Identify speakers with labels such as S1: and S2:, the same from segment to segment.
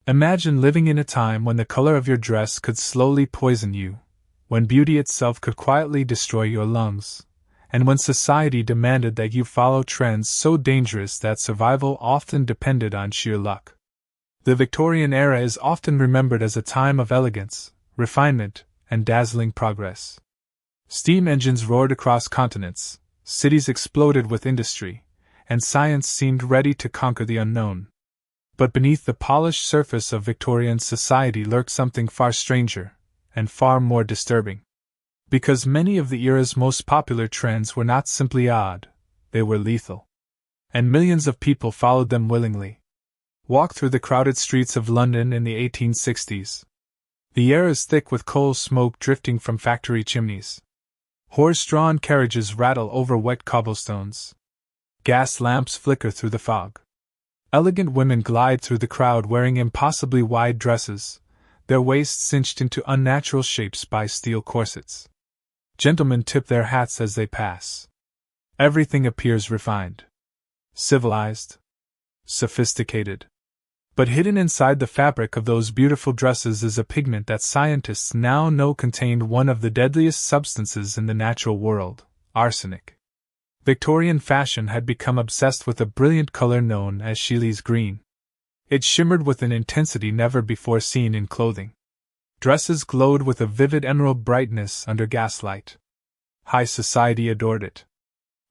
S1: Imagine living in a time when the color of your dress could slowly poison you, when beauty itself could quietly destroy your lungs, and when society demanded that you follow trends so dangerous that survival often depended on sheer luck. The Victorian era is often remembered as a time of elegance, refinement, and dazzling progress. Steam engines roared across continents, cities exploded with industry, and science seemed ready to conquer the unknown. But beneath the polished surface of Victorian society lurked something far stranger, and far more disturbing. Because many of the era's most popular trends were not simply odd, they were lethal. And millions of people followed them willingly. Walk through the crowded streets of London in the 1860s. The air is thick with coal smoke drifting from factory chimneys. Horse-drawn carriages rattle over wet cobblestones. Gas lamps flicker through the fog. Elegant women glide through the crowd wearing impossibly wide dresses, their waists cinched into unnatural shapes by steel corsets. Gentlemen tip their hats as they pass. Everything appears refined, civilized, sophisticated. But hidden inside the fabric of those beautiful dresses is a pigment that scientists now know contained one of the deadliest substances in the natural world: arsenic. Victorian fashion had become obsessed with a brilliant color known as Sheely's green. It shimmered with an intensity never before seen in clothing. Dresses glowed with a vivid emerald brightness under gaslight. High society adored it.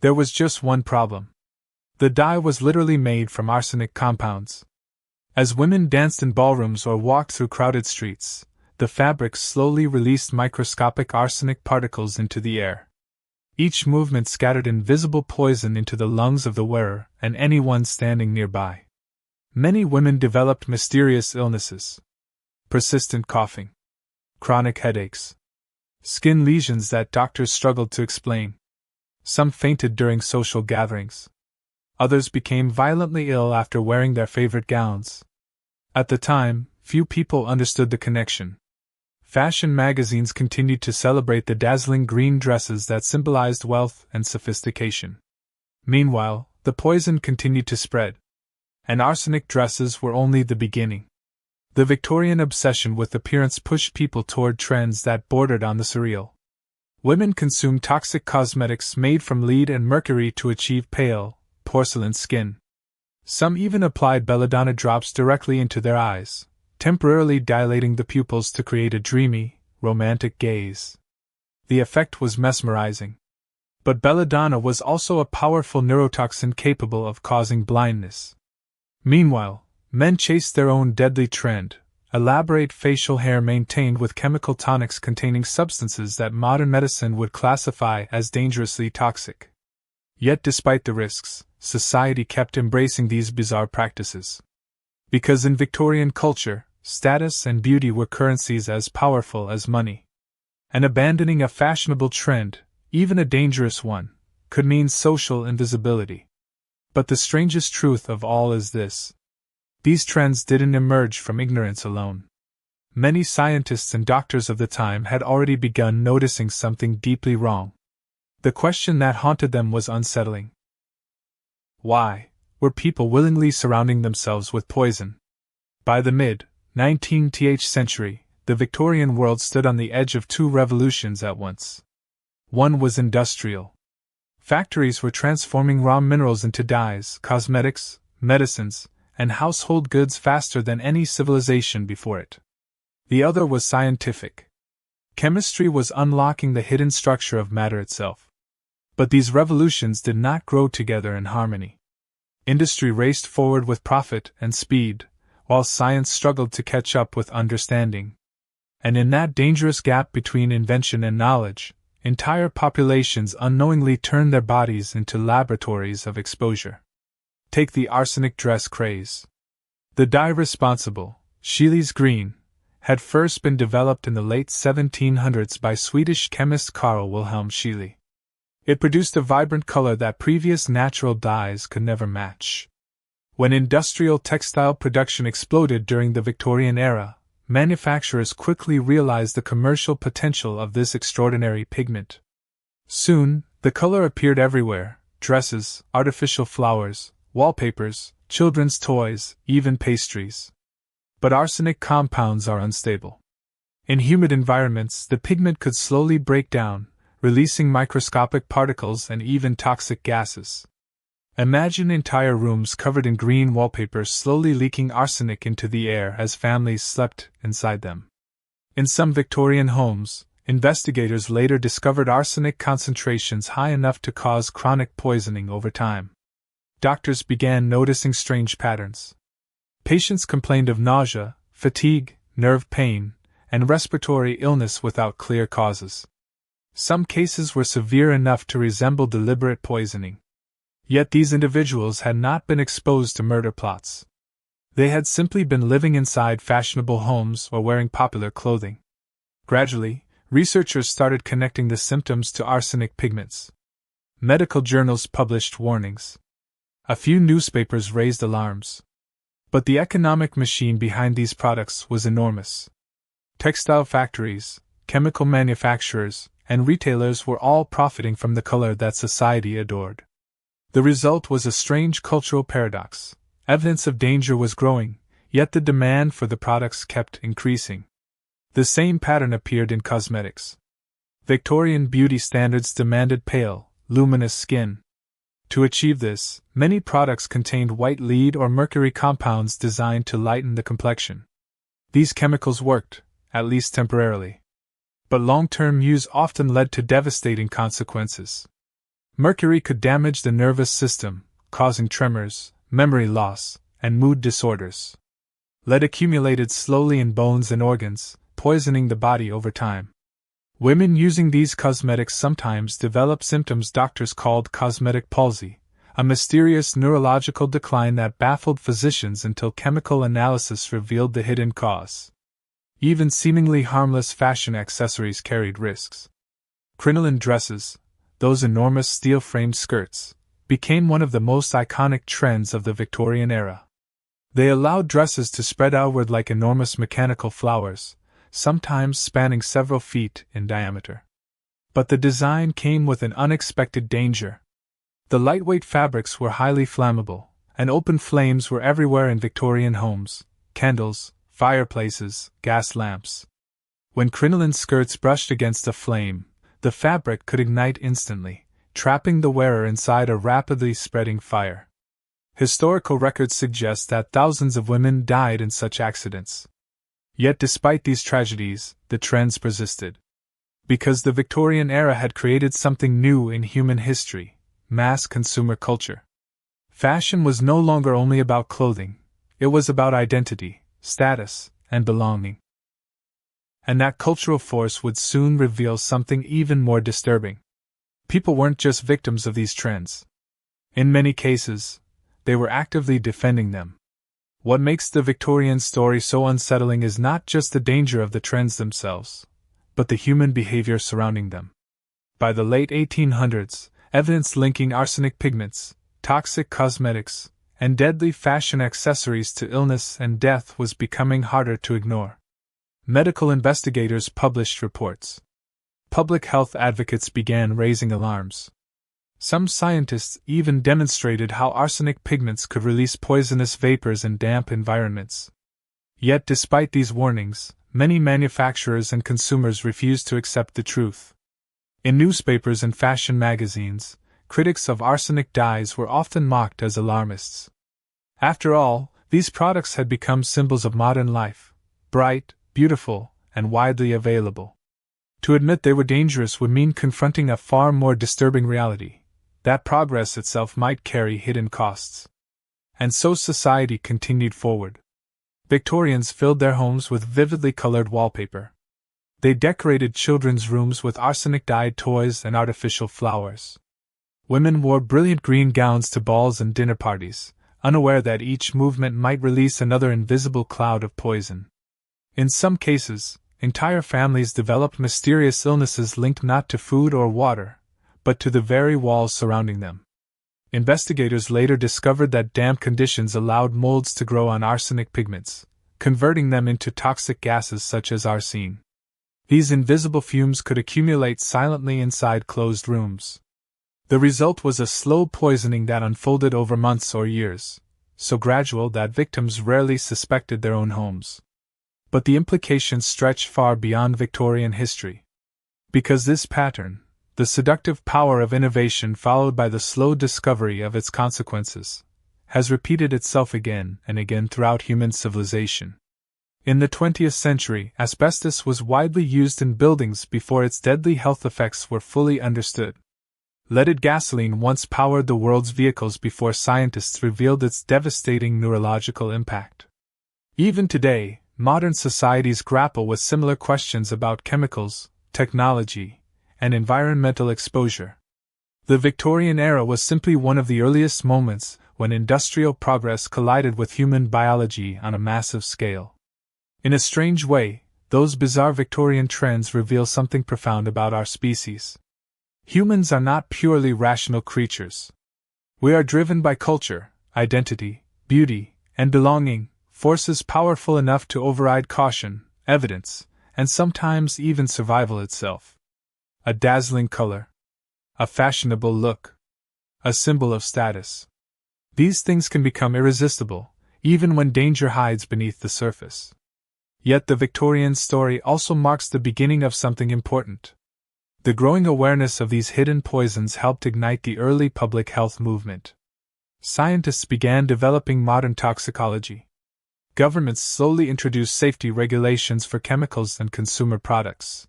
S1: There was just one problem. The dye was literally made from arsenic compounds. As women danced in ballrooms or walked through crowded streets, the fabrics slowly released microscopic arsenic particles into the air. Each movement scattered invisible poison into the lungs of the wearer and anyone standing nearby. Many women developed mysterious illnesses: persistent coughing, chronic headaches, skin lesions that doctors struggled to explain. Some fainted during social gatherings. Others became violently ill after wearing their favorite gowns. At the time, few people understood the connection. Fashion magazines continued to celebrate the dazzling green dresses that symbolized wealth and sophistication. Meanwhile, the poison continued to spread. And arsenic dresses were only the beginning. The Victorian obsession with appearance pushed people toward trends that bordered on the surreal. Women consumed toxic cosmetics made from lead and mercury to achieve pale, porcelain skin. Some even applied belladonna drops directly into their eyes, temporarily dilating the pupils to create a dreamy, romantic gaze. The effect was mesmerizing. But belladonna was also a powerful neurotoxin capable of causing blindness. Meanwhile, men chased their own deadly trend: elaborate facial hair maintained with chemical tonics containing substances that modern medicine would classify as dangerously toxic. Yet despite the risks, society kept embracing these bizarre practices. Because in Victorian culture, status and beauty were currencies as powerful as money. And abandoning a fashionable trend, even a dangerous one, could mean social invisibility. But the strangest truth of all is this: these trends didn't emerge from ignorance alone. Many scientists and doctors of the time had already begun noticing something deeply wrong. The question that haunted them was unsettling. Why were people willingly surrounding themselves with poison? By the mid-19th century, the Victorian world stood on the edge of two revolutions at once. One was industrial. Factories were transforming raw minerals into dyes, cosmetics, medicines, and household goods faster than any civilization before it. The other was scientific. Chemistry was unlocking the hidden structure of matter itself. But these revolutions did not grow together in harmony. Industry raced forward with profit and speed, while science struggled to catch up with understanding. And in that dangerous gap between invention and knowledge, entire populations unknowingly turned their bodies into laboratories of exposure. Take the arsenic dress craze. The dye responsible, Sheely's green, had first been developed in the late 1700s by Swedish chemist Carl Wilhelm Scheele. It produced a vibrant color that previous natural dyes could never match. When industrial textile production exploded during the Victorian era, manufacturers quickly realized the commercial potential of this extraordinary pigment. Soon, the color appeared everywhere: dresses, artificial flowers, wallpapers, children's toys, even pastries. But arsenic compounds are unstable. In humid environments, the pigment could slowly break down, releasing microscopic particles and even toxic gases. Imagine entire rooms covered in green wallpapers slowly leaking arsenic into the air as families slept inside them. In some Victorian homes, investigators later discovered arsenic concentrations high enough to cause chronic poisoning over time. Doctors began noticing strange patterns. Patients complained of nausea, fatigue, nerve pain, and respiratory illness without clear causes. Some cases were severe enough to resemble deliberate poisoning. Yet these individuals had not been exposed to murder plots. They had simply been living inside fashionable homes or wearing popular clothing. Gradually, researchers started connecting the symptoms to arsenic pigments. Medical journals published warnings. A few newspapers raised alarms. But the economic machine behind these products was enormous. Textile factories, chemical manufacturers, and retailers were all profiting from the color that society adored. The result was a strange cultural paradox. Evidence of danger was growing, yet the demand for the products kept increasing. The same pattern appeared in cosmetics. Victorian beauty standards demanded pale, luminous skin. To achieve this, many products contained white lead or mercury compounds designed to lighten the complexion. These chemicals worked, at least temporarily. But long-term use often led to devastating consequences. Mercury could damage the nervous system, causing tremors, memory loss, and mood disorders. Lead accumulated slowly in bones and organs, poisoning the body over time. Women using these cosmetics sometimes develop symptoms doctors called cosmetic palsy, a mysterious neurological decline that baffled physicians until chemical analysis revealed the hidden cause. Even seemingly harmless fashion accessories carried risks. Crinoline dresses, those enormous steel-framed skirts, became one of the most iconic trends of the Victorian era. They allowed dresses to spread outward like enormous mechanical flowers, sometimes spanning several feet in diameter. But the design came with an unexpected danger. The lightweight fabrics were highly flammable, and open flames were everywhere in Victorian homes: candles, fireplaces, gas lamps. When crinoline skirts brushed against a flame, the fabric could ignite instantly, trapping the wearer inside a rapidly spreading fire. Historical records suggest that thousands of women died in such accidents. Yet despite these tragedies, the trends persisted. Because the Victorian era had created something new in human history: mass consumer culture. Fashion was no longer only about clothing, it was about identity, status, and belonging. And that cultural force would soon reveal something even more disturbing. People weren't just victims of these trends. In many cases, they were actively defending them. What makes the Victorian story so unsettling is not just the danger of the trends themselves, but the human behavior surrounding them. By the late 1800s, evidence linking arsenic pigments, toxic cosmetics, and deadly fashion accessories to illness and death was becoming harder to ignore. Medical investigators published reports. Public health advocates began raising alarms. Some scientists even demonstrated how arsenic pigments could release poisonous vapors in damp environments. Yet despite these warnings, many manufacturers and consumers refused to accept the truth. In newspapers and fashion magazines, critics of arsenic dyes were often mocked as alarmists. After all, these products had become symbols of modern life: bright, beautiful, and widely available. To admit they were dangerous would mean confronting a far more disturbing reality: that progress itself might carry hidden costs. And so society continued forward. Victorians filled their homes with vividly colored wallpaper. They decorated children's rooms with arsenic-dyed toys and artificial flowers. Women wore brilliant green gowns to balls and dinner parties, unaware that each movement might release another invisible cloud of poison. In some cases, entire families developed mysterious illnesses linked not to food or water, but to the very walls surrounding them. Investigators later discovered that damp conditions allowed molds to grow on arsenic pigments, converting them into toxic gases such as arsine. These invisible fumes could accumulate silently inside closed rooms. The result was a slow poisoning that unfolded over months or years, so gradual that victims rarely suspected their own homes. But the implications stretch far beyond Victorian history. Because this pattern, the seductive power of innovation followed by the slow discovery of its consequences, has repeated itself again and again throughout human civilization. In the 20th century, asbestos was widely used in buildings before its deadly health effects were fully understood. Leaded gasoline once powered the world's vehicles before scientists revealed its devastating neurological impact. Even today, modern societies grapple with similar questions about chemicals, technology, and environmental exposure. The Victorian era was simply one of the earliest moments when industrial progress collided with human biology on a massive scale. In a strange way, those bizarre Victorian trends reveal something profound about our species. Humans are not purely rational creatures. We are driven by culture, identity, beauty, and belonging, forces powerful enough to override caution, evidence, and sometimes even survival itself. A dazzling color. A fashionable look. A symbol of status. These things can become irresistible, even when danger hides beneath the surface. Yet the Victorian story also marks the beginning of something important. The growing awareness of these hidden poisons helped ignite the early public health movement. Scientists began developing modern toxicology. Governments slowly introduced safety regulations for chemicals and consumer products.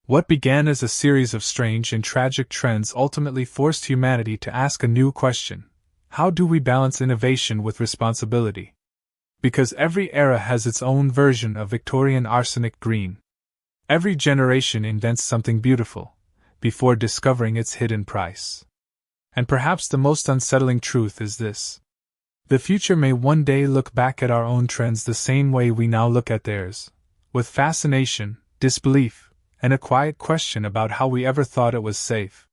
S1: What began as a series of strange and tragic trends ultimately forced humanity to ask a new question: how do we balance innovation with responsibility? Because every era has its own version of Victorian arsenic green. Every generation invents something beautiful, before discovering its hidden price. And perhaps the most unsettling truth is this: the future may one day look back at our own trends the same way we now look at theirs, with fascination, disbelief, and a quiet question about how we ever thought it was safe.